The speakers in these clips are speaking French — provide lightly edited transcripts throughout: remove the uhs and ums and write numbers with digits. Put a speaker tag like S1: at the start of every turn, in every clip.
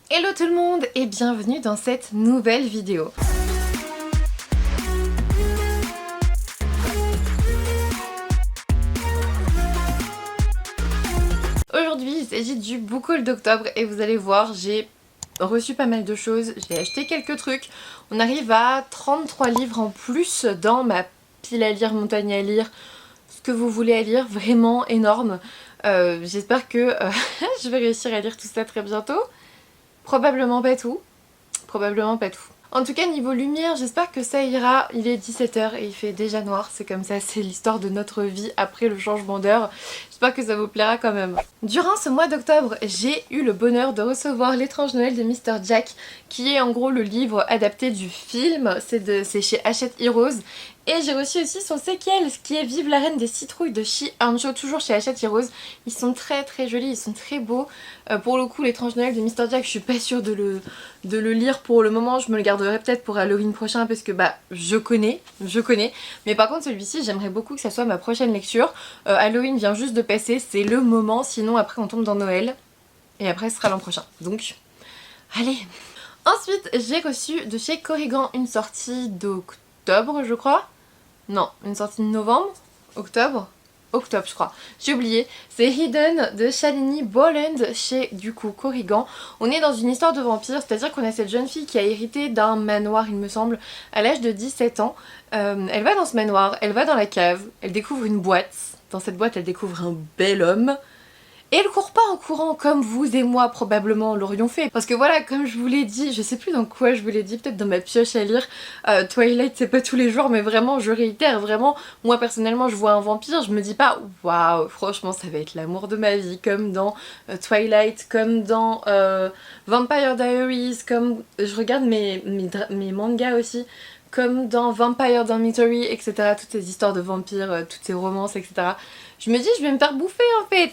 S1: Hello tout le monde et bienvenue dans cette nouvelle vidéo. Aujourd'hui il s'agit du book haul d'octobre et vous allez voir j'ai reçu pas mal de choses, j'ai acheté quelques trucs. On arrive à 33 livres en plus dans ma pile à lire, montagne à lire, ce que vous voulez à lire, vraiment énorme. J'espère que je vais réussir à lire tout ça très bientôt. Probablement pas tout. Probablement pas tout. En tout cas niveau lumière j'espère que ça ira, il est 17h et il fait déjà noir, c'est comme ça, c'est l'histoire de notre vie après le changement d'heure. J'espère que ça vous plaira quand même. Durant ce mois d'octobre, j'ai eu le bonheur de recevoir L'étrange Noël de Mr. Jack, qui est en gros le livre adapté du film, c'est chez Hachette Heroes. Et j'ai reçu aussi son séquel, ce qui est Vive la reine des citrouilles de Shi Hanjo, toujours chez Hachette Heroes. Ils sont très très jolis, ils sont très beaux. Pour le coup, L'étrange Noël de Mr. Jack, je suis pas sûre de le lire pour le moment. Je me le garderai peut-être pour Halloween prochain parce que bah je connais. Mais par contre celui-ci, j'aimerais beaucoup que ça soit ma prochaine lecture. Halloween vient juste de passer, c'est le moment, sinon après on tombe dans Noël. Et après ce sera l'an prochain. Donc, allez. Ensuite, j'ai reçu de chez Corrigan une sortie d'octobre, je crois. Non, une sortie de novembre, octobre je crois, j'ai oublié. C'est Hidden de Shalini Boland chez du coup Corrigan. On est dans une histoire de vampire, c'est-à-dire qu'on a cette jeune fille qui a hérité d'un manoir il me semble à l'âge de 17 ans. Elle va dans ce manoir, elle va dans la cave, elle découvre une boîte. Dans cette boîte elle découvre un bel homme. Et elle court pas en courant comme vous et moi probablement l'aurions fait. Parce que voilà, comme je vous l'ai dit, je sais plus dans quoi je vous l'ai dit, peut-être dans ma pioche à lire, Twilight c'est pas tous les jours, mais vraiment je réitère, vraiment, moi personnellement je vois un vampire, je me dis pas waouh, franchement ça va être l'amour de ma vie, comme dans Twilight, comme dans Vampire Diaries, comme je regarde mes mangas aussi, comme dans Vampire Dormitory, etc. Toutes ces histoires de vampires, toutes ces romances, etc. Je me dis je vais me faire bouffer en fait.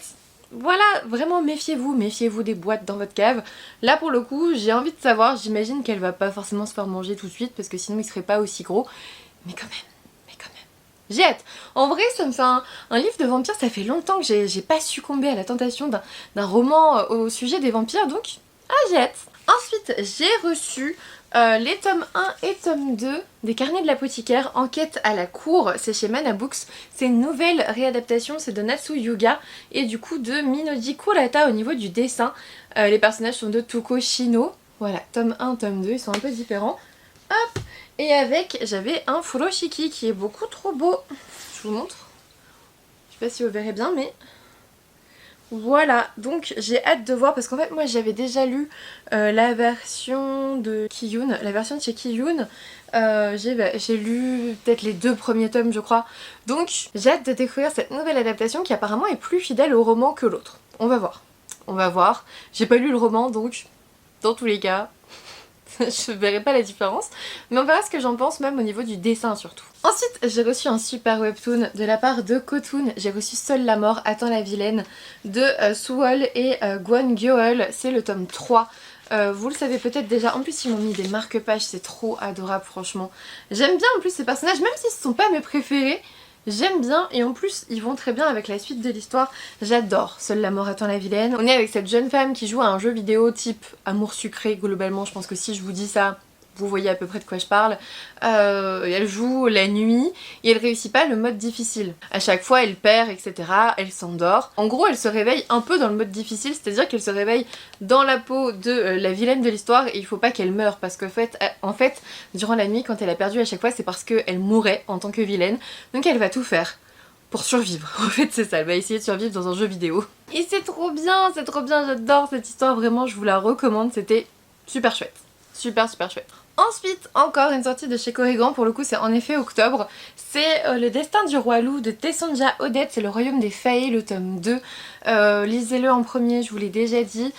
S1: Voilà, vraiment méfiez-vous des boîtes dans votre cave. Là pour le coup, j'ai envie de savoir, j'imagine qu'elle va pas forcément se faire manger tout de suite parce que sinon il serait pas aussi gros. Mais quand même. J'ai hâte. En vrai, ça me fait un livre de vampires, ça fait longtemps que j'ai pas succombé à la tentation d'un roman au sujet des vampires, donc j'ai hâte. Ensuite, j'ai reçu les tomes 1 et tome 2 des Carnets de l'apothicaire, Enquête à la cour, c'est chez Mana Books. C'est une nouvelle réadaptation, c'est de Natsu Yuga et du coup de Minoji Kurata au niveau du dessin. Les personnages sont de Toko Shino. Voilà, tome 1, tome 2, ils sont un peu différents. Hop. Et avec, j'avais un Furoshiki qui est beaucoup trop beau. Je vous montre. Je sais pas si vous verrez bien, mais voilà, donc j'ai hâte de voir parce qu'en fait moi j'avais déjà lu la version de Kiyun, la version de chez Kiyun. J'ai lu peut-être les 2 premiers tomes je crois. Donc j'ai hâte de découvrir cette nouvelle adaptation qui apparemment est plus fidèle au roman que l'autre. On va voir. On va voir. J'ai pas lu le roman donc dans tous les cas je verrai pas la différence, mais on verra ce que j'en pense même au niveau du dessin surtout. Ensuite, j'ai reçu un super webtoon de la part de Kotun. J'ai reçu Seule la mort attend la vilaine de Suwol et Gwon Gyeol. C'est le tome 3. Vous le savez peut-être déjà, en plus ils m'ont mis des marque-pages, c'est trop adorable franchement. J'aime bien en plus ces personnages, même si ce sont pas mes préférés. J'aime bien et en plus ils vont très bien avec la suite de l'histoire. J'adore Seule la mort attend la vilaine. On est avec cette jeune femme qui joue à un jeu vidéo type amour sucré globalement. Je pense que si je vous dis ça, vous voyez à peu près de quoi je parle. Elle joue la nuit et elle réussit pas le mode difficile. À chaque fois elle perd, etc. Elle s'endort. En gros elle se réveille un peu dans le mode difficile, c'est-à-dire qu'elle se réveille dans la peau de la vilaine de l'histoire et il faut pas qu'elle meure parce qu'en fait, durant la nuit quand elle a perdu à chaque fois c'est parce qu'elle mourait en tant que vilaine. Donc elle va tout faire pour survivre. En fait c'est ça, elle va essayer de survivre dans un jeu vidéo. Et c'est trop bien, j'adore cette histoire, vraiment je vous la recommande, c'était super chouette. Super chouette. Ensuite, encore une sortie de chez Corrigan, pour le coup c'est en effet octobre, c'est Le destin du roi loup de Tessonja Odette, c'est le royaume des Fae, le tome 2. Lisez-le en premier, je vous l'ai déjà dit.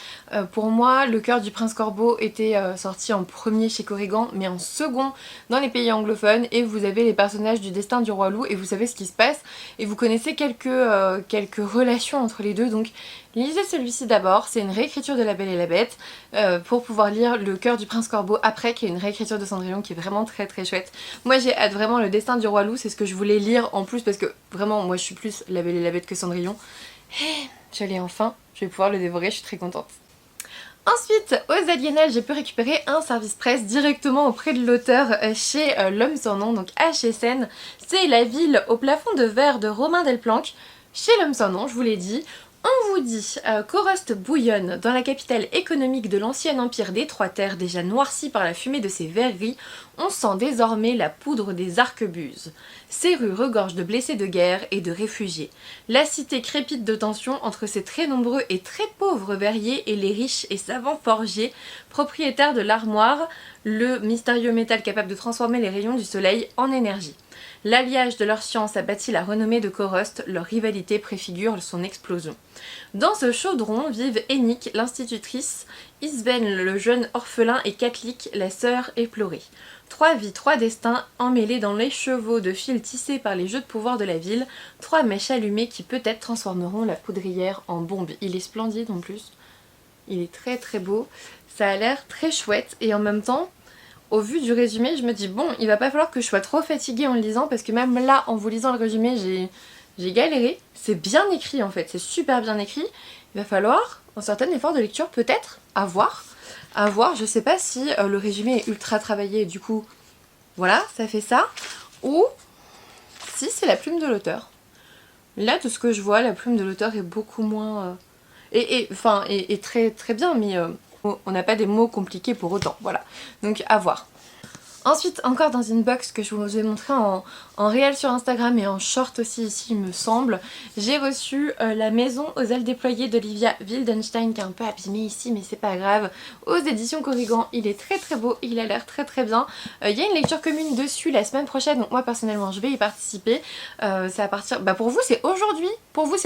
S1: Pour moi, Le cœur du prince corbeau était sorti en premier chez Corrigan, mais en second dans les pays anglophones, et vous avez les personnages du destin du roi loup, et vous savez ce qui se passe, et vous connaissez quelques relations entre les deux, donc lisez celui-ci d'abord, c'est une réécriture de La Belle et la Bête, pour pouvoir lire Le cœur du prince corbeau après, qui est une réécriture de Cendrillon qui est vraiment très chouette. Moi j'ai hâte vraiment, Le destin du roi loup, c'est ce que je voulais lire en plus parce que vraiment moi je suis plus La Belle et la Bête que Cendrillon. Je l'ai enfin, je vais pouvoir le dévorer, je suis très contente. Ensuite, aux Aliénales, j'ai pu récupérer un service presse directement auprès de l'auteur chez L'Homme sans nom, donc HSN. C'est La ville au plafond de verre de Romain Delplanque, chez L'Homme sans nom, je vous l'ai dit. On vous dit qu'Orost bouillonne dans la capitale économique de l'ancien empire des Trois Terres, déjà noirci par la fumée de ses verreries, on sent désormais la poudre des arquebuses. Ces rues regorgent de blessés de guerre et de réfugiés. La cité crépite de tension entre ses très nombreux et très pauvres verriers et les riches et savants forgiers, propriétaires de l'armoire, le mystérieux métal capable de transformer les rayons du soleil en énergie. L'alliage de leur science a bâti la renommée de Korost, leur rivalité préfigure son explosion. Dans ce chaudron vivent Enik, l'institutrice, Isven, le jeune orphelin, et Katlik, la sœur éplorée. 3 vies, 3 destins emmêlés dans les chevaux de fils tissés par les jeux de pouvoir de la ville, 3 mèches allumées qui peut-être transformeront la poudrière en bombe. Il est splendide en plus, il est très très beau, ça a l'air très chouette et en même temps, au vu du résumé, je me dis bon, il va pas falloir que je sois trop fatiguée en le lisant parce que même là, en vous lisant le résumé, j'ai galéré. C'est bien écrit en fait, c'est super bien écrit. Il va falloir un certain effort de lecture peut-être, à voir. À voir, je sais pas si le résumé est ultra travaillé et du coup, voilà, ça fait ça. Ou si c'est la plume de l'auteur. Là, de ce que je vois, la plume de l'auteur est beaucoup moins... et très très bien, mais on n'a pas des mots compliqués pour autant, voilà. Donc à voir. Ensuite, encore dans une box que je vous ai montré en réel sur Instagram et en short aussi ici il me semble, j'ai reçu La maison aux ailes déployées d'Olivia Wildenstein, qui est un peu abîmé ici mais c'est pas grave, aux éditions Corrigan. Il est très très beau, il a l'air très très bien. Il y a une lecture commune dessus la semaine prochaine, donc moi personnellement je vais y participer. C'est à partir... Bah pour vous c'est aujourd'hui, pour vous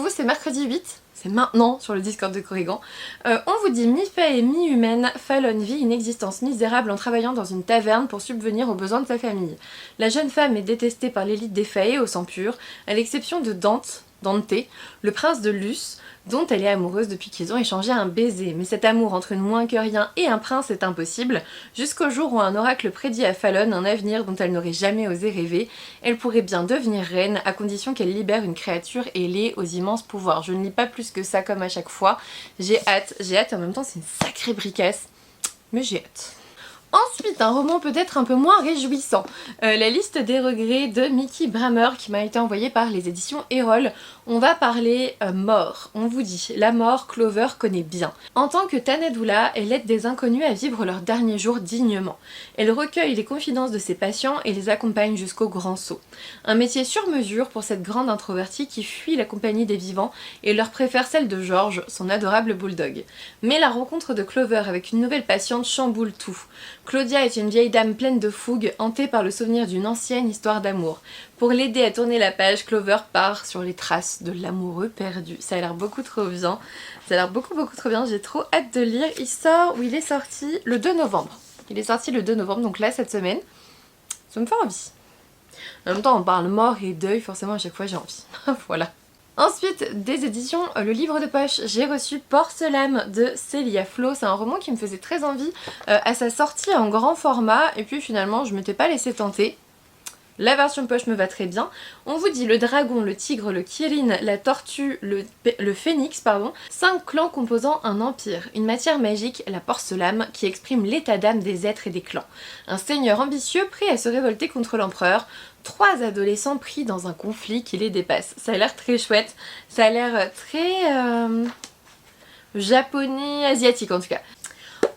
S1: c'est mercredi 8. C'est maintenant sur le Discord de Corrigan. On vous dit mi-fée et mi-humaine, Fallon vit une existence misérable en travaillant dans une taverne pour subvenir aux besoins de sa famille. La jeune femme est détestée par l'élite des faées au sang pur, à l'exception de Dante, le prince de Luce, dont elle est amoureuse depuis qu'ils ont échangé un baiser. Mais cet amour entre une moins que rien et un prince est impossible, jusqu'au jour où un oracle prédit à Fallon un avenir dont elle n'aurait jamais osé rêver. Elle pourrait bien devenir reine, à condition qu'elle libère une créature ailée aux immenses pouvoirs. Je ne lis pas plus que ça comme à chaque fois. J'ai hâte, en même temps c'est une sacrée bricasse, mais j'ai hâte. Ensuite, un roman peut-être un peu moins réjouissant. La liste des regrets de Mickey Brammer qui m'a été envoyée par les éditions Erol. On va parler mort. On vous dit, la mort, Clover connaît bien. En tant que Tanadoula, elle aide des inconnus à vivre leurs derniers jours dignement. Elle recueille les confidences de ses patients et les accompagne jusqu'au grand saut. Un métier sur mesure pour cette grande introvertie qui fuit la compagnie des vivants et leur préfère celle de George, son adorable bulldog. Mais la rencontre de Clover avec une nouvelle patiente chamboule tout. Claudia est une vieille dame pleine de fougue, hantée par le souvenir d'une ancienne histoire d'amour. Pour l'aider à tourner la page, Clover part sur les traces de l'amoureux perdu. Ça a l'air beaucoup trop bien. Ça a l'air beaucoup trop bien. J'ai trop hâte de lire. Il est sorti le 2 novembre. Il est sorti le 2 novembre, donc là, cette semaine. Ça me fait envie. En même temps, on parle mort et deuil, forcément, à chaque fois, j'ai envie. Voilà. Ensuite, des éditions Le Livre de Poche, j'ai reçu Porcelaine de Célia Flo. C'est un roman qui me faisait très envie à sa sortie en grand format, et puis finalement je m'étais pas laissée tenter. La version poche me va très bien. On vous dit le dragon, le tigre, le kirin, la tortue, le phénix, pardon. 5 clans composant un empire. Une matière magique, la porcelaine, qui exprime l'état d'âme des êtres et des clans. Un seigneur ambitieux prêt à se révolter contre l'empereur. 3 adolescents pris dans un conflit qui les dépasse. Ça a l'air très chouette. Ça a l'air très japonais, asiatique en tout cas.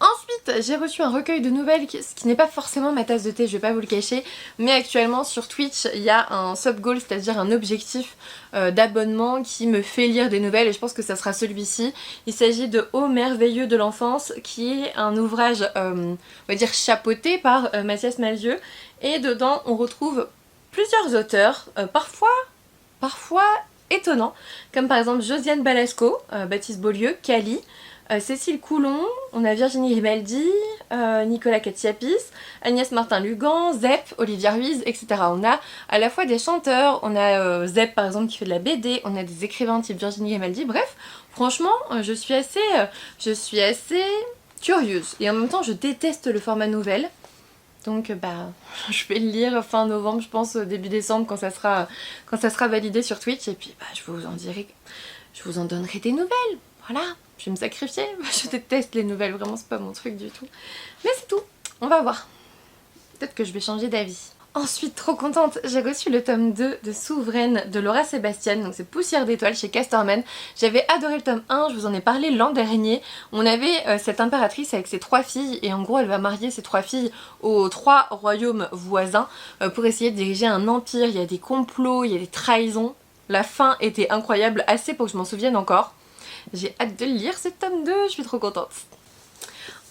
S1: Ensuite, j'ai reçu un recueil de nouvelles, ce qui n'est pas forcément ma tasse de thé, je vais pas vous le cacher, mais actuellement sur Twitch, il y a un sub-goal, c'est-à-dire un objectif d'abonnement qui me fait lire des nouvelles, et je pense que ça sera celui-ci. Il s'agit de Ô merveilleux de l'enfance, qui est un ouvrage, on va dire chapeauté par Mathias Malzieu, et dedans on retrouve plusieurs auteurs, parfois étonnants, comme par exemple Josiane Balasco, Baptiste Beaulieu, Cali, Cécile Coulon, on a Virginie Grimaldi, Nicolas Katsiapis, Agnès Martin-Lugan, Zep, Olivia Ruiz, etc. On a à la fois des chanteurs, on a Zep par exemple qui fait de la BD, on a des écrivains type Virginie Grimaldi, bref, franchement je suis assez curieuse. Et en même temps je déteste le format nouvelle, donc bah je vais le lire fin novembre je pense, début décembre quand ça sera validé sur Twitch, et puis bah je vous en donnerai des nouvelles, voilà. je vais me sacrifier. Je déteste les nouvelles, vraiment c'est pas mon truc du tout. Mais c'est tout, on va voir. Peut-être que je vais changer d'avis. Ensuite, trop contente, j'ai reçu le tome 2 de Souveraine de Laura Sébastien, donc c'est Poussière d'étoiles chez Casterman. J'avais adoré le tome 1, je vous en ai parlé l'an dernier. On avait cette impératrice avec ses 3 filles et en gros elle va marier ses 3 filles aux 3 royaumes voisins pour essayer de diriger un empire. Il y a des complots, il y a des trahisons. La fin était incroyable, assez pour que je m'en souvienne encore. J'ai hâte de le lire ce tome 2, je suis trop contente.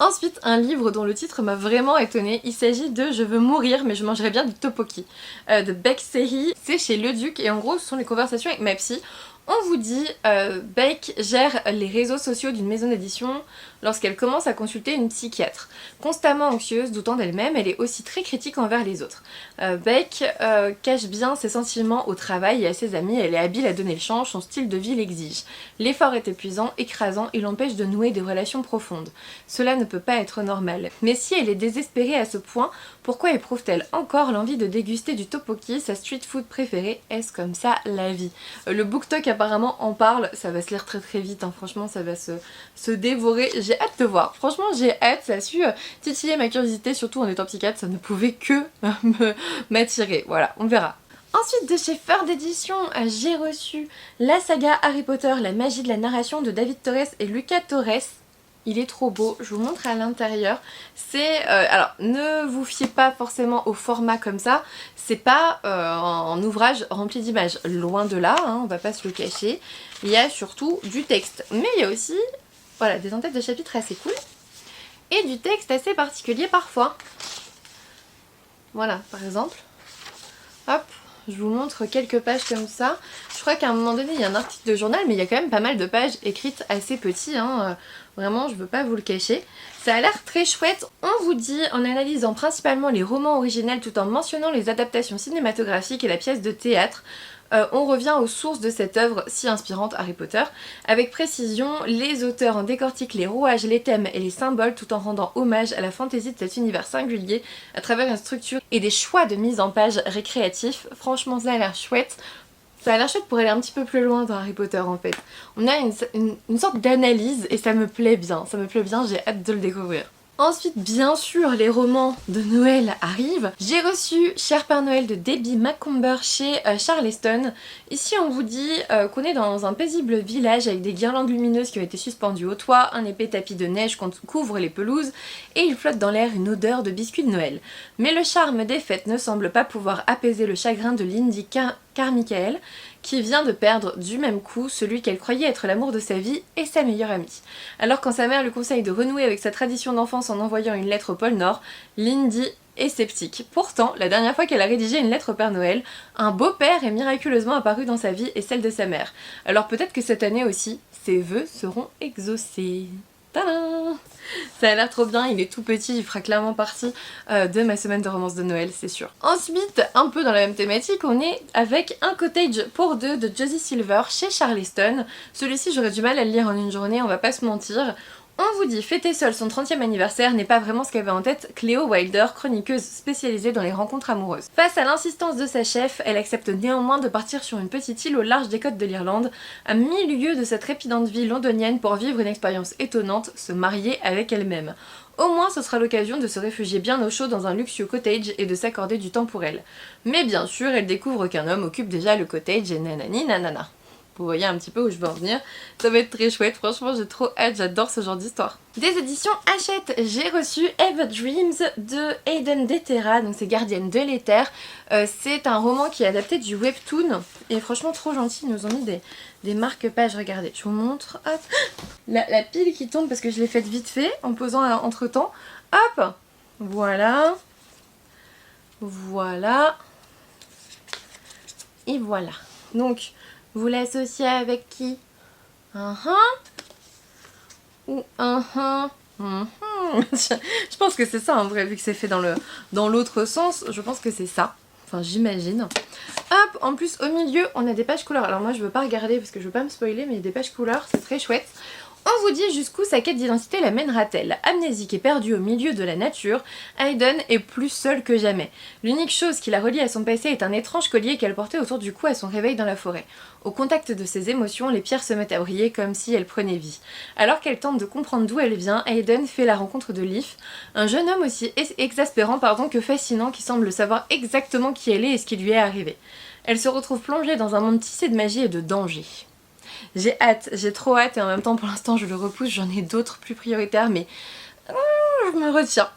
S1: Ensuite, un livre dont le titre m'a vraiment étonnée, il s'agit de Je veux mourir mais je mangerai bien du tteokbokki de Baek Sehi. C'est chez Le Duc et en gros ce sont les conversations avec ma psy. On vous dit, Baek gère les réseaux sociaux d'une maison d'édition lorsqu'elle commence à consulter une psychiatre. Constamment anxieuse, doutant d'elle-même, elle est aussi très critique envers les autres. Baek cache bien ses sentiments au travail et à ses amis, elle est habile à donner le change, son style de vie l'exige. L'effort est épuisant, écrasant, il l'empêche de nouer des relations profondes. Cela ne peut pas être normal. Mais si elle est désespérée à ce point, pourquoi éprouve-t-elle encore l'envie de déguster du tteokbokki, sa street food préférée? Est-ce comme ça la vie? Le BookTok apparemment en parle, ça va se lire très très vite, hein. Franchement ça va se dévorer. J'ai hâte de voir, franchement j'ai hâte, ça a su titiller ma curiosité, surtout en étant psychiatre, ça ne pouvait que m'attirer, voilà, on verra. Ensuite de chez Feur d'édition, j'ai reçu la saga Harry Potter, la magie de la narration de David Torres et Lucas Torres. Il est trop beau, je vous montre à l'intérieur. C'est, alors ne vous fiez pas forcément au format comme ça, c'est pas un ouvrage rempli d'images, loin de là, hein, on va pas se le cacher. Il y a surtout du texte, mais il y a aussi voilà, des entêtes de chapitres assez cool et du texte assez particulier parfois. Voilà, par exemple, hop, je vous montre quelques pages comme ça. Je crois qu'à un moment donné il y a un article de journal, mais il y a quand même pas mal de pages écrites assez petits, hein. Vraiment je veux pas vous le cacher. Ça a l'air très chouette. On vous dit, en analysant principalement les romans originels tout en mentionnant les adaptations cinématographiques et la pièce de théâtre, on revient aux sources de cette œuvre si inspirante Harry Potter. Avec précision, les auteurs en décortiquent les rouages, les thèmes et les symboles tout en rendant hommage à la fantaisie de cet univers singulier à travers une structure et des choix de mise en page récréatifs. Franchement ça a l'air chouette. Ça a l'air chouette pour aller un petit peu plus loin dans Harry Potter en fait. On a une sorte d'analyse et ça me plaît bien, j'ai hâte de le découvrir. Ensuite, bien sûr, les romans de Noël arrivent. J'ai reçu Cher Père Noël de Debbie Macomber chez Charleston. Ici, on vous dit qu'on est dans un paisible village avec des guirlandes lumineuses qui ont été suspendues au toit, un épais tapis de neige couvre les pelouses et il flotte dans l'air une odeur de biscuits de Noël. Mais le charme des fêtes ne semble pas pouvoir apaiser le chagrin de Lindy Carmichael, qui vient de perdre du même coup celui qu'elle croyait être l'amour de sa vie et sa meilleure amie. Alors quand sa mère lui conseille de renouer avec sa tradition d'enfance en envoyant une lettre au pôle Nord, Lindy est sceptique. Pourtant, la dernière fois qu'elle a rédigé une lettre au Père Noël, un beau-père est miraculeusement apparu dans sa vie et celle de sa mère. Alors peut-être que cette année aussi, ses vœux seront exaucés. Tadam! Ça a l'air trop bien, il est tout petit, il fera clairement partie de ma semaine de romance de Noël, c'est sûr. Ensuite, un peu dans la même thématique, on est avec Un cottage pour deux de Josie Silver chez Charleston. Celui-ci, j'aurais du mal à le lire en une journée, on va pas se mentir. On vous dit, fêter seule son 30e anniversaire n'est pas vraiment ce qu'avait en tête Cléo Wilder, chroniqueuse spécialisée dans les rencontres amoureuses. Face à l'insistance de sa chef, elle accepte néanmoins de partir sur une petite île au large des côtes de l'Irlande, à 1000 lieues de cette trépidante vie londonienne pour vivre une expérience étonnante, se marier avec elle-même. Au moins ce sera l'occasion de se réfugier bien au chaud dans un luxueux cottage et de s'accorder du temps pour elle. Mais bien sûr, elle découvre qu'un homme occupe déjà le cottage et nanani nanana. Vous voyez un petit peu où je veux en venir. Ça va être très chouette, franchement j'ai trop hâte, j'adore ce genre d'histoire. Des éditions Hachette, j'ai reçu Eve Dreams de Hayden Detera, donc c'est Gardienne de l'éther. C'est un roman qui est adapté du webtoon et franchement trop gentil, ils nous ont mis des marque-pages, regardez, je vous montre, hop. La pile qui tombe parce que je l'ai faite vite fait en posant entre temps, hop, voilà, voilà, et voilà. Donc, vous l'associez avec qui? Ou Je pense que c'est ça en vrai, vu que c'est fait dans l'autre sens, je pense que c'est ça. Enfin, j'imagine. Hop, en plus, au milieu, on a des pages couleurs. Alors moi, je veux pas regarder parce que je veux pas me spoiler, mais il y a des pages couleurs, c'est très chouette. On vous dit jusqu'où sa quête d'identité la mènera-t-elle. Amnésique et perdu au milieu de la nature, Hayden est plus seul que jamais. L'unique chose qui la relie à son passé est un étrange collier qu'elle portait autour du cou à son réveil dans la forêt. Au contact de ses émotions, les pierres se mettent à briller comme si elles prenaient vie. Alors qu'elle tente de comprendre d'où elle vient, Hayden fait la rencontre de Leaf, un jeune homme aussi exaspérant que fascinant qui semble savoir exactement qui elle est et ce qui lui est arrivé. Elle se retrouve plongée dans un monde tissé de magie et de danger. J'ai hâte, j'ai trop hâte et en même temps pour l'instant je le repousse, j'en ai d'autres plus prioritaires mais je me retiens.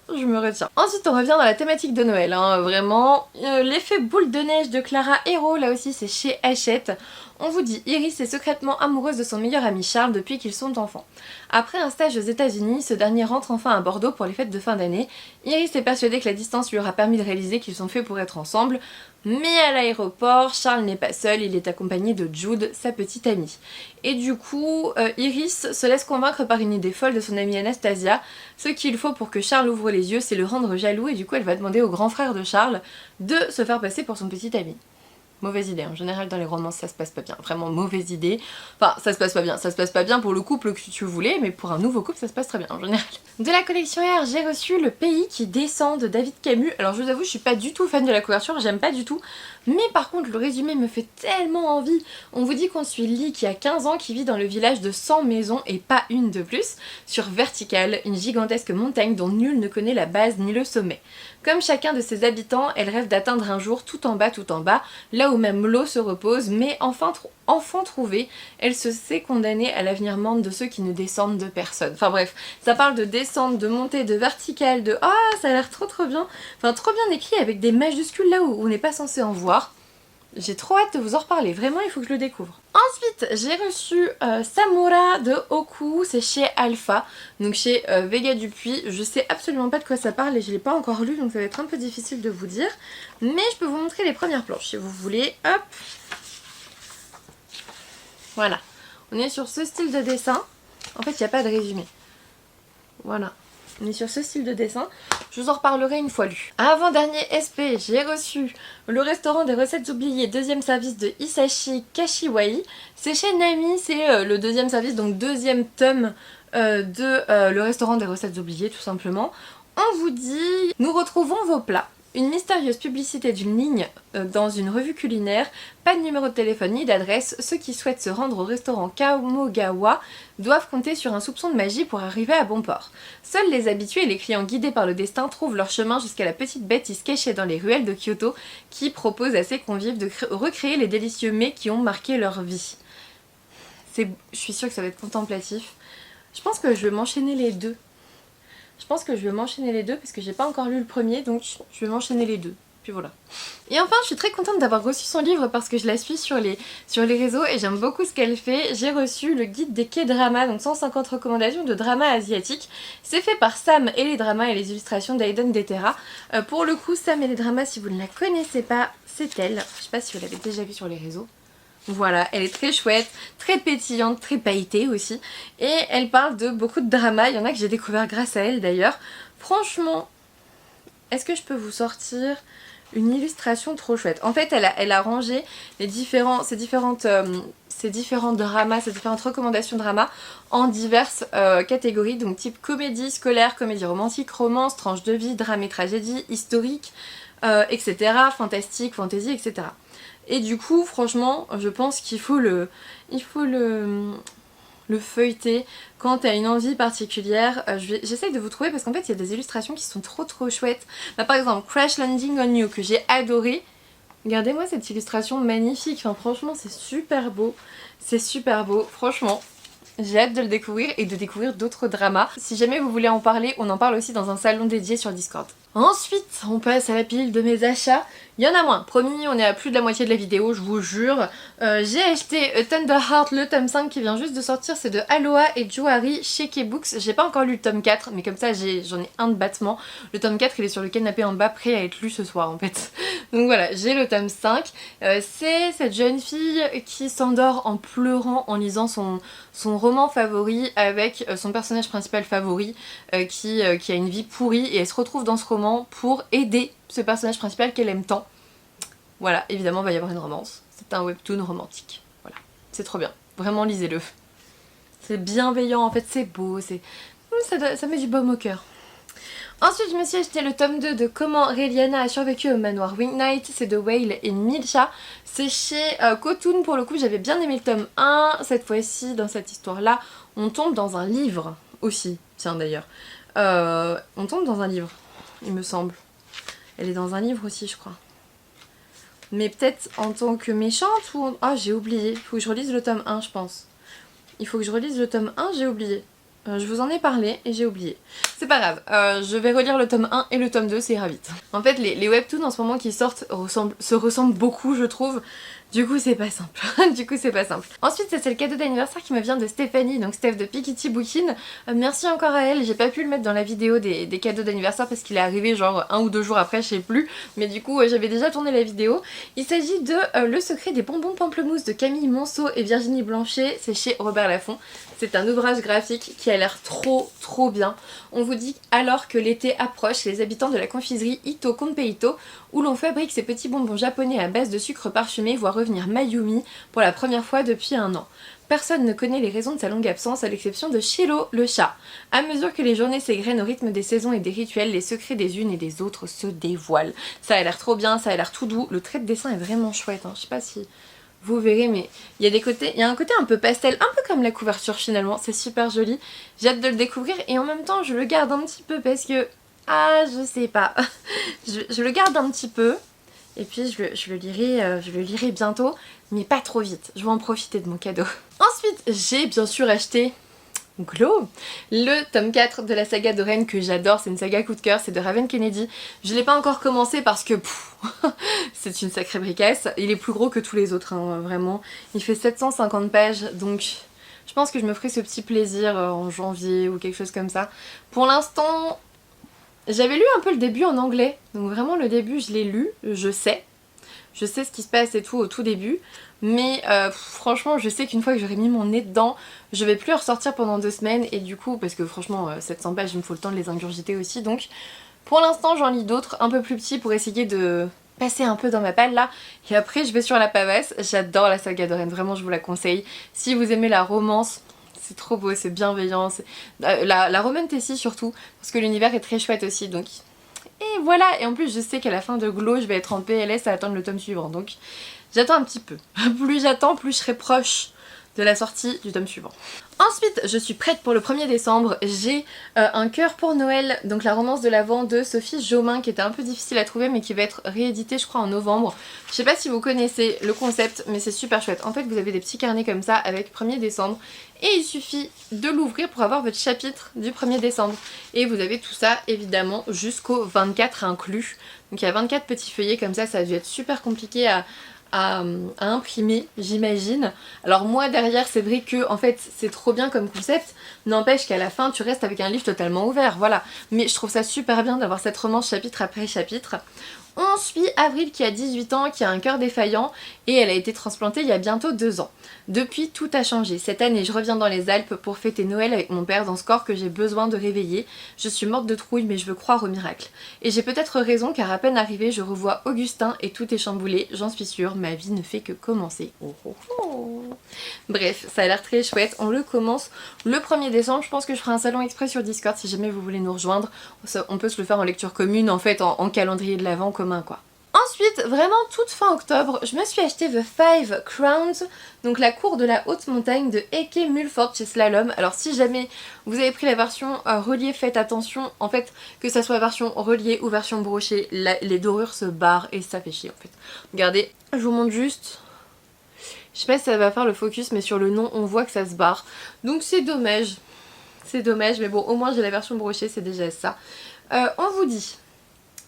S1: Ensuite on revient dans la thématique de Noël, hein, vraiment. L'effet boule de neige de Clara Héros, là aussi c'est chez Hachette. On vous dit, Iris est secrètement amoureuse de son meilleur ami Charles depuis qu'ils sont enfants. Après un stage aux États-Unis, ce dernier rentre enfin à Bordeaux pour les fêtes de fin d'année. Iris est persuadée que la distance lui aura permis de réaliser qu'ils sont faits pour être ensemble. Mais à l'aéroport, Charles n'est pas seul, il est accompagné de Jude, sa petite amie. Et du coup, Iris se laisse convaincre par une idée folle de son amie Anastasia. Ce qu'il faut pour que Charles ouvre les yeux, c'est le rendre jaloux et du coup elle va demander au grand frère de Charles de se faire passer pour son petit ami. Mauvaise idée, en général dans les romances ça se passe pas bien, vraiment mauvaise idée. Enfin ça se passe pas bien pour le couple que tu voulais, mais pour un nouveau couple ça se passe très bien en général. De la collection R, j'ai reçu Le Pays qui descend de David Camus. Alors je vous avoue je suis pas du tout fan de la couverture, j'aime pas du tout. Mais par contre le résumé me fait tellement envie. On vous dit qu'on suit Lee qui a 15 ans, qui vit dans le village de 100 maisons et pas une de plus, sur Vertical, une gigantesque montagne dont nul ne connaît la base ni le sommet. Comme chacun de ses habitants, elle rêve d'atteindre un jour tout en bas, là où même l'eau se repose, mais enfin trouvée, elle se sait condamnée à l'avenir morne de ceux qui ne descendent de personne. Enfin bref, ça parle de descente, de montée, de verticale, de ah ça a l'air trop bien, enfin trop bien écrit avec des majuscules là où on n'est pas censé en voir. J'ai trop hâte de vous en reparler, vraiment il faut que je le découvre. Ensuite, j'ai reçu Samura de Oku, c'est chez Alpha, donc chez Vega Dupuis. Je sais absolument pas de quoi ça parle et je l'ai pas encore lu, donc ça va être un peu difficile de vous dire. Mais je peux vous montrer les premières planches si vous voulez. Hop. Voilà. On est sur ce style de dessin. En fait, il n'y a pas de résumé. Voilà. On est sur ce style de dessin, je vous en reparlerai une fois lu. Avant-dernier SP, j'ai reçu Le Restaurant des Recettes Oubliées, deuxième service de Hisashi Kashiwai. C'est chez Nami, c'est le deuxième service, donc deuxième tome de Le Restaurant des Recettes Oubliées tout simplement. On vous dit, nous retrouvons vos plats. Une mystérieuse publicité d'une ligne dans une revue culinaire, pas de numéro de téléphone ni d'adresse, ceux qui souhaitent se rendre au restaurant Kamogawa doivent compter sur un soupçon de magie pour arriver à bon port. Seuls les habitués et les clients guidés par le destin trouvent leur chemin jusqu'à la petite bêtise cachée dans les ruelles de Kyoto qui propose à ses convives de recréer les délicieux mets qui ont marqué leur vie. Je suis sûre que ça va être contemplatif. Je pense que je vais m'enchaîner les deux. parce que j'ai pas encore lu le premier, donc je vais m'enchaîner les deux. Puis voilà. Et enfin, je suis très contente d'avoir reçu son livre parce que je la suis sur les réseaux et j'aime beaucoup ce qu'elle fait. J'ai reçu le guide des K-dramas, donc 150 recommandations de dramas asiatiques. C'est fait par Sam et les dramas et les illustrations d'Aiden Detera. Pour le coup, Sam et les dramas, si vous ne la connaissez pas, c'est elle. Je sais pas si vous l'avez déjà vue sur les réseaux. Voilà, elle est très chouette, très pétillante, très pailletée aussi. Et elle parle de beaucoup de dramas, il y en a que j'ai découvert grâce à elle d'ailleurs. Franchement, est-ce que je peux vous sortir une illustration trop chouette? En fait, elle a rangé ces différentes dramas, ces différentes recommandations de dramas en diverses catégories, donc type comédie scolaire, comédie romantique, romance, tranche de vie, drame et tragédie, historique, etc., fantastique, fantasy, etc. Et du coup, franchement, je pense qu'il faut le feuilleter quand tu as une envie particulière. J'essaye de vous trouver parce qu'en fait, il y a des illustrations qui sont trop chouettes. Bah, par exemple, Crash Landing on You, que j'ai adoré. Regardez-moi cette illustration magnifique. Enfin, franchement, c'est super beau. C'est super beau, franchement. J'ai hâte de le découvrir et de découvrir d'autres dramas. Si jamais vous voulez en parler, on en parle aussi dans un salon dédié sur Discord. Ensuite, on passe à la pile de mes achats. Il y en a moins, promis, on est à plus de la moitié de la vidéo, je vous jure. J'ai acheté Thunderheart, le tome 5 qui vient juste de sortir, c'est de Aloha et Johari chez K-Books. J'ai pas encore lu le tome 4, mais comme ça j'en ai un de battement. Le tome 4 il est sur le canapé en bas, prêt à être lu ce soir en fait. Donc voilà, j'ai le tome 5. C'est cette jeune fille qui s'endort en pleurant en lisant son roman favori avec son personnage principal favori qui a une vie pourrie et elle se retrouve dans ce roman pour aider ce personnage principal qu'elle aime tant. Voilà, évidemment il va y avoir une romance. C'est un webtoon romantique. Voilà, c'est trop bien. Vraiment lisez-le. C'est bienveillant, en fait c'est beau, ça met du baume au cœur. Ensuite, je me suis acheté le tome 2 de Comment Reliana a survécu au manoir Winged Knight. C'est de Whale et Milcha. C'est chez Kotun. Pour le coup, j'avais bien aimé le tome 1. Cette fois-ci, dans cette histoire-là, on tombe dans un livre aussi. Tiens, d'ailleurs. On tombe dans un livre, il me semble. Elle est dans un livre aussi, je crois. Mais peut-être en tant que méchante ou... Ah, j'ai oublié. Il faut que je relise le tome 1, je pense. Il faut que je relise le tome 1, j'ai oublié. Je vous en ai parlé et j'ai oublié. C'est pas grave, je vais relire le tome 1 et le tome 2, ça ira vite. En fait, les webtoons en ce moment qui sortent se ressemblent beaucoup, je trouve. Du coup, c'est pas simple. Ensuite, c'est le cadeau d'anniversaire qui me vient de Stéphanie, donc Steph de Piketty Bookin. Merci encore à elle. J'ai pas pu le mettre dans la vidéo des cadeaux d'anniversaire parce qu'il est arrivé genre 1 ou 2 jours après, je sais plus. Mais du coup, j'avais déjà tourné la vidéo. Il s'agit de Le secret des bonbons pamplemousse de Camille Monceau et Virginie Blanchet. C'est chez Robert Laffont. C'est un ouvrage graphique qui a l'air trop bien. On vous dit alors que l'été approche, les habitants de la confiserie Ito Konpeito, où l'on fabrique ces petits bonbons japonais à base de sucre parfumé, voient revenir Mayumi pour la première fois depuis 1 an. Personne ne connaît les raisons de sa longue absence à l'exception de Shilo, le chat. À mesure que les journées s'égrènent au rythme des saisons et des rituels, les secrets des unes et des autres se dévoilent. Ça a l'air trop bien, ça a l'air tout doux. Le trait de dessin est vraiment chouette, hein. Je sais pas si... vous verrez, mais il y a un côté un peu pastel, un peu comme la couverture finalement, c'est super joli. J'ai hâte de le découvrir et en même temps je le garde un petit peu parce que... ah, je sais pas. je le garde un petit peu et puis je le lirai bientôt, mais pas trop vite. Je vais en profiter de mon cadeau. Ensuite, j'ai bien sûr acheté... Glow, le tome 4 de la saga de Rennes que j'adore, c'est une saga coup de cœur, c'est de Raven Kennedy. Je l'ai pas encore commencé parce que c'est une sacrée bricasse. Il est plus gros que tous les autres, hein, vraiment. Il fait 750 pages, donc je pense que je me ferai ce petit plaisir en janvier ou quelque chose comme ça. Pour l'instant, j'avais lu un peu le début en anglais, donc vraiment le début je l'ai lu, je sais ce qui se passe et tout au tout début, mais franchement je sais qu'une fois que j'aurai mis mon nez dedans, je vais plus ressortir pendant 2 semaines et du coup, parce que franchement 700 pages il me faut le temps de les ingurgiter aussi, donc pour l'instant j'en lis d'autres un peu plus petits pour essayer de passer un peu dans ma palle là, et après je vais sur la pavasse. J'adore la saga de Rennes, vraiment je vous la conseille. Si vous aimez la romance, c'est trop beau, c'est bienveillant, la romantasy surtout, parce que l'univers est très chouette aussi, donc... Et voilà, et en plus je sais qu'à la fin de Glow je vais être en PLS à attendre le tome suivant, donc j'attends un petit peu. Plus j'attends, plus je serai proche de la sortie du tome suivant. Ensuite, je suis prête pour le 1er décembre, j'ai un cœur pour Noël, donc la romance de l'Avent de Sophie Jomain, qui était un peu difficile à trouver mais qui va être réédité je crois en novembre. Je sais pas si vous connaissez le concept, mais c'est super chouette. En fait vous avez des petits carnets comme ça avec 1er décembre et il suffit de l'ouvrir pour avoir votre chapitre du 1er décembre. Et vous avez tout ça évidemment jusqu'au 24 inclus. Donc il y a 24 petits feuillets comme ça a dû être super compliqué à imprimer, j'imagine. Alors moi derrière c'est vrai que en fait c'est trop bien comme concept, n'empêche qu'à la fin tu restes avec un livre totalement ouvert, voilà. Mais je trouve ça super bien d'avoir cette romance chapitre après chapitre. On suit Avril qui a 18 ans, qui a un cœur défaillant et elle a été transplantée il y a bientôt 2 ans. Depuis, tout a changé. Cette année, je reviens dans les Alpes pour fêter Noël avec mon père dans ce corps que j'ai besoin de réveiller. Je suis morte de trouille mais je veux croire au miracle. Et j'ai peut-être raison car à peine arrivée, je revois Augustin et tout est chamboulé. J'en suis sûre, ma vie ne fait que commencer. Oh, oh, oh. Bref, ça a l'air très chouette. On le commence le 1er décembre. Je pense que je ferai un salon exprès sur Discord si jamais vous voulez nous rejoindre. On peut se le faire en lecture commune, en fait, en calendrier de l'Avent commun, quoi. Ensuite, vraiment toute fin octobre, je me suis acheté The Five Crowns, donc la cour de la haute montagne de Eke Mulford chez Slalom. Alors si jamais vous avez pris la version reliée, faites attention, en fait, que ça soit version reliée ou version brochée, les dorures se barrent et ça fait chier en fait. Regardez, je vous montre juste... Je sais pas si ça va faire le focus, mais sur le nom, on voit que ça se barre. Donc c'est dommage. C'est dommage, mais bon, au moins j'ai la version brochée, c'est déjà ça. On vous dit...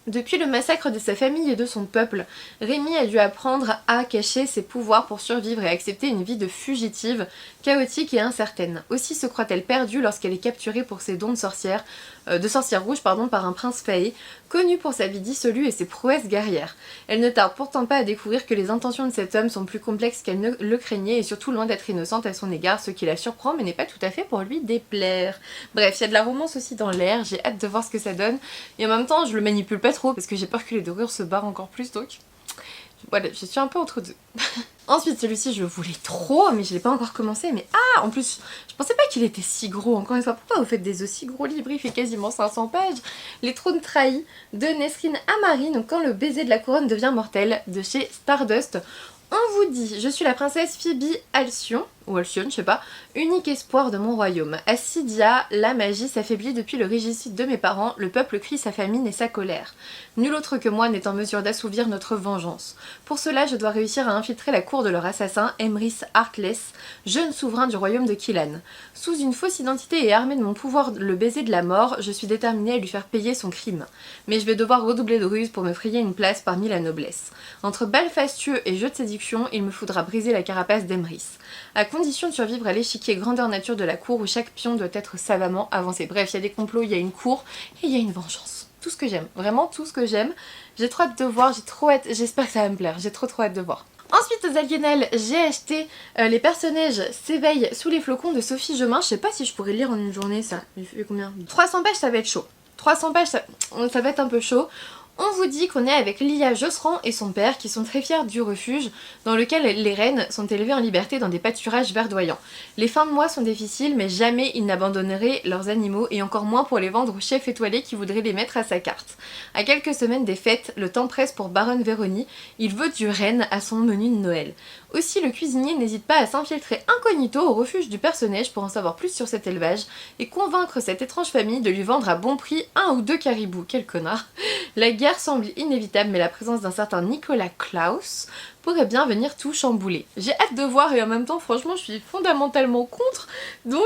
S1: Depuis le massacre de sa famille et de son peuple, Rémi a dû apprendre à cacher ses pouvoirs pour survivre et accepter une vie de fugitive, chaotique et incertaine. Aussi se croit-elle perdue lorsqu'elle est capturée pour ses dons de sorcière rouge par un prince Faé, connu pour sa vie dissolue et ses prouesses guerrières. Elle ne tarde pourtant pas à découvrir que les intentions de cet homme sont plus complexes qu'elle ne le craignait et surtout loin d'être innocente à son égard, ce qui la surprend mais n'est pas tout à fait pour lui déplaire. Bref, il y a de la romance aussi dans l'air, j'ai hâte de voir ce que ça donne et en même temps je le manipule pas trop parce que j'ai peur que les dorures se barrent encore plus, donc Voilà, je suis un peu entre deux. Ensuite, celui-ci, je le voulais trop, mais je l'ai pas encore commencé. Mais en plus, je pensais pas qu'il était si gros. Encore une fois, pourquoi vous faites des aussi gros livres? Il fait quasiment 500 pages. Les Trônes Trahis de Nesrine Amari, donc Quand le baiser de la couronne devient mortel, de chez Stardust. On vous dit, je suis la princesse Phoebe Alcyon, ou Alcyon, je sais pas, unique espoir de mon royaume. À Cydia, la magie s'affaiblit depuis le régicide de mes parents, le peuple crie sa famine et sa colère. Nul autre que moi n'est en mesure d'assouvir notre vengeance. Pour cela, je dois réussir à infiltrer la cour de leur assassin, Emrys Heartless, jeune souverain du royaume de Killan. Sous une fausse identité et armée de mon pouvoir le baiser de la mort, je suis déterminée à lui faire payer son crime. Mais je vais devoir redoubler de ruse pour me frayer une place parmi la noblesse. Entre bal fastueux et jeux de séduction, il me faudra briser la carapace d'Emrys. À condition de survivre à l'échiquier grandeur nature de la cour où chaque pion doit être savamment avancé. Bref, il y a des complots, il y a une cour et il y a une vengeance. Tout ce que j'aime, vraiment tout ce que j'aime. J'ai trop hâte de voir, j'ai trop hâte, j'espère que ça va me plaire, j'ai trop hâte de voir. Ensuite aux Aliénales, j'ai acheté Les personnages s'éveillent sous les flocons de Sophie Gemin. Je sais pas si je pourrais lire en une journée ça. Il fait combien? 300 pages ça va être chaud. 300 pages ça va être un peu chaud. On vous dit qu'on est avec Lia Josserand et son père qui sont très fiers du refuge dans lequel les reines sont élevées en liberté dans des pâturages verdoyants. Les fins de mois sont difficiles mais jamais ils n'abandonneraient leurs animaux et encore moins pour les vendre au chef étoilé qui voudrait les mettre à sa carte. À quelques semaines des fêtes, le temps presse pour Baronne Vérony, il veut du renne à son menu de Noël. Aussi le cuisinier n'hésite pas à s'infiltrer incognito au refuge du personnage pour en savoir plus sur cet élevage et convaincre cette étrange famille de lui vendre à bon prix 1 ou 2 caribous. Quel connard. La guerre semble inévitable mais la présence d'un certain Nicolas Klaus pourrait bien venir tout chambouler. J'ai hâte de voir et en même temps franchement je suis fondamentalement contre, donc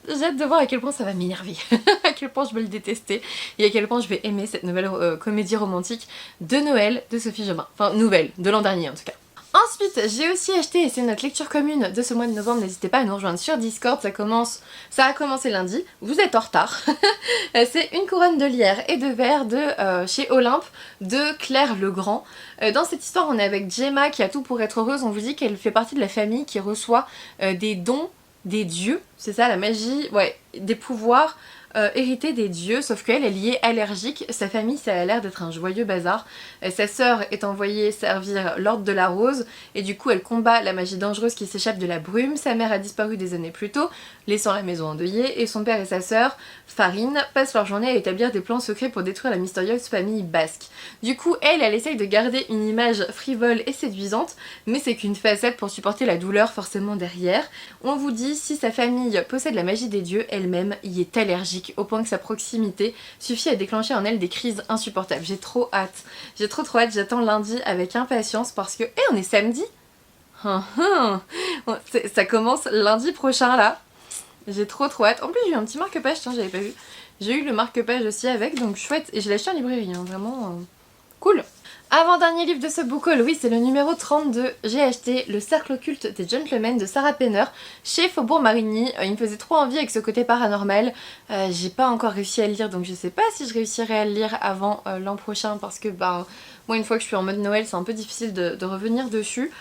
S1: j'ai hâte de voir à quel point ça va m'énerver, à quel point je vais le détester et à quel point je vais aimer cette nouvelle comédie romantique de Noël de Sophie Gemin. Enfin nouvelle, de l'an dernier en tout cas. Ensuite, j'ai aussi acheté, et c'est notre lecture commune de ce mois de novembre, n'hésitez pas à nous rejoindre sur Discord, ça a commencé lundi, vous êtes en retard. C'est Une couronne de lierre et de verre de chez Olympe de Claire Legrand. Dans cette histoire, on est avec Gemma qui a tout pour être heureuse, on vous dit qu'elle fait partie de la famille qui reçoit des dons des dieux, c'est ça la magie, ouais, des pouvoirs héritée des dieux, sauf qu'elle y est allergique. Sa famille, ça a l'air d'être un joyeux bazar. Sa sœur est envoyée servir l'ordre de la rose, et du coup elle combat la magie dangereuse qui s'échappe de la brume. Sa mère a disparu des années plus tôt, laissant la maison endeuillée, et son père et sa sœur, Farine, passent leur journée à établir des plans secrets pour détruire la mystérieuse famille basque. Du coup, elle essaye de garder une image frivole et séduisante, mais c'est qu'une facette pour supporter la douleur forcément derrière. On vous dit, si sa famille possède la magie des dieux, elle-même y est allergique, au point que sa proximité suffit à déclencher en elle des crises insupportables. J'ai trop hâte, j'attends lundi avec impatience parce que... on est samedi. Ça commence lundi prochain là. J'ai trop hâte. En plus j'ai eu un petit marque-page, tiens j'avais pas vu. J'ai eu le marque-page aussi avec, donc chouette. Et je l'ai acheté en librairie, hein, vraiment cool. Avant-dernier livre de ce book haul, oui c'est le numéro 32, j'ai acheté Le cercle occulte des gentlemen de Sarah Penner chez Faubourg Marigny. Il me faisait trop envie avec ce côté paranormal, j'ai pas encore réussi à le lire donc je sais pas si je réussirai à le lire avant l'an prochain parce que moi une fois que je suis en mode Noël c'est un peu difficile de revenir dessus.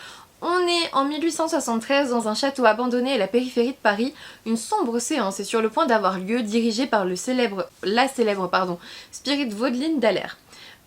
S1: On est en 1873 dans un château abandonné à la périphérie de Paris. Une sombre séance est sur le point d'avoir lieu, dirigée par la célèbre Spirit Vaudeline Dallaire.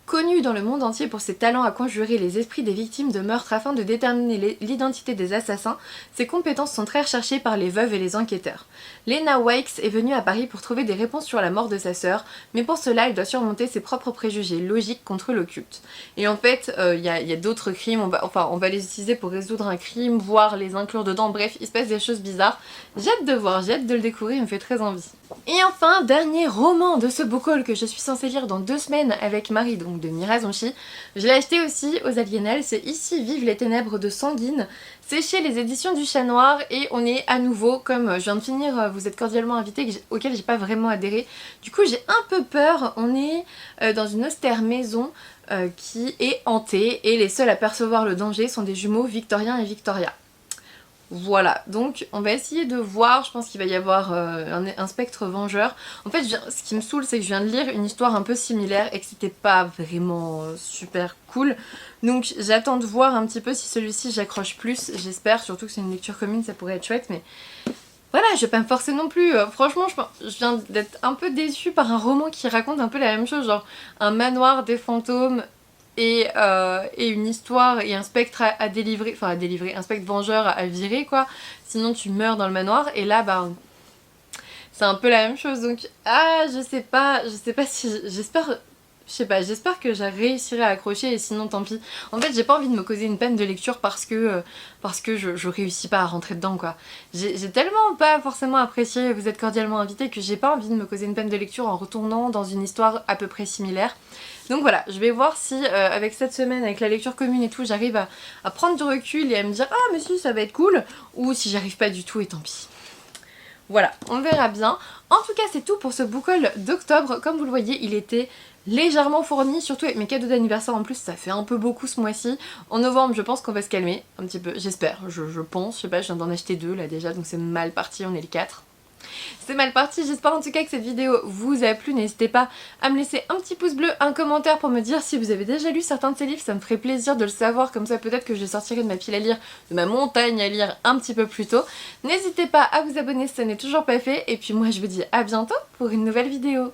S1: Connue dans le monde entier pour ses talents à conjurer les esprits des victimes de meurtres afin de déterminer l'identité des assassins, ses compétences sont très recherchées par les veuves et les enquêteurs. Lena Wakes est venue à Paris pour trouver des réponses sur la mort de sa sœur, mais pour cela elle doit surmonter ses propres préjugés logiques contre l'occulte. Et en fait, il y a d'autres crimes, on va les utiliser pour résoudre un crime, voire les inclure dedans, bref, il se passe des choses bizarres. J'ai hâte de voir, j'ai hâte de le découvrir, il me fait très envie. Et enfin, dernier roman de ce book haul que je suis censée lire dans 2 semaines avec Marie, donc de Mira Zonchi. Je l'ai acheté aussi aux Aliénales, c'est Ici vivent les ténèbres de Sanguine. C'est chez les éditions du Chat Noir et on est à nouveau, comme je viens de finir Vous êtes cordialement invité, auquel j'ai pas vraiment adhéré. Du coup j'ai un peu peur, on est dans une austère maison qui est hantée et les seuls à percevoir le danger sont des jumeaux Victorien et Victoria. Voilà, donc on va essayer de voir, je pense qu'il va y avoir un spectre vengeur. En fait, ce qui me saoule, c'est que je viens de lire une histoire un peu similaire et que c'était pas vraiment super cool. Donc j'attends de voir un petit peu si celui-ci j'accroche plus, j'espère, surtout que c'est une lecture commune, ça pourrait être chouette, mais... Voilà, je vais pas me forcer non plus, franchement je viens d'être un peu déçue par un roman qui raconte un peu la même chose, genre un manoir, des fantômes... et une histoire et un spectre à délivrer, enfin à délivrer, un spectre vengeur à virer quoi, sinon tu meurs dans le manoir. Et là bah c'est un peu la même chose, donc je sais pas si, j'espère que je réussirai à accrocher et sinon tant pis. En fait j'ai pas envie de me causer une peine de lecture parce que je réussis pas à rentrer dedans quoi. J'ai tellement pas forcément apprécié Vous êtes cordialement invité que j'ai pas envie de me causer une peine de lecture en retournant dans une histoire à peu près similaire. Donc voilà, je vais voir si avec cette semaine, avec la lecture commune et tout, j'arrive à prendre du recul et à me dire ah mais si ça va être cool, ou si j'arrive pas du tout et tant pis. Voilà, on verra bien. En tout cas, c'est tout pour ce book haul d'octobre. Comme vous le voyez, il était légèrement fourni, surtout avec mes cadeaux d'anniversaire en plus, ça fait un peu beaucoup ce mois-ci. En novembre, je pense qu'on va se calmer un petit peu, j'espère, je pense, je sais pas, je viens d'en acheter 2 là déjà, donc c'est mal parti, on est le 4. C'est mal parti, j'espère en tout cas que cette vidéo vous a plu, n'hésitez pas à me laisser un petit pouce bleu, un commentaire pour me dire si vous avez déjà lu certains de ces livres, ça me ferait plaisir de le savoir, comme ça peut-être que je sortirai de ma pile à lire, de ma montagne à lire un petit peu plus tôt. N'hésitez pas à vous abonner si ce n'est toujours pas fait, et puis moi je vous dis à bientôt pour une nouvelle vidéo.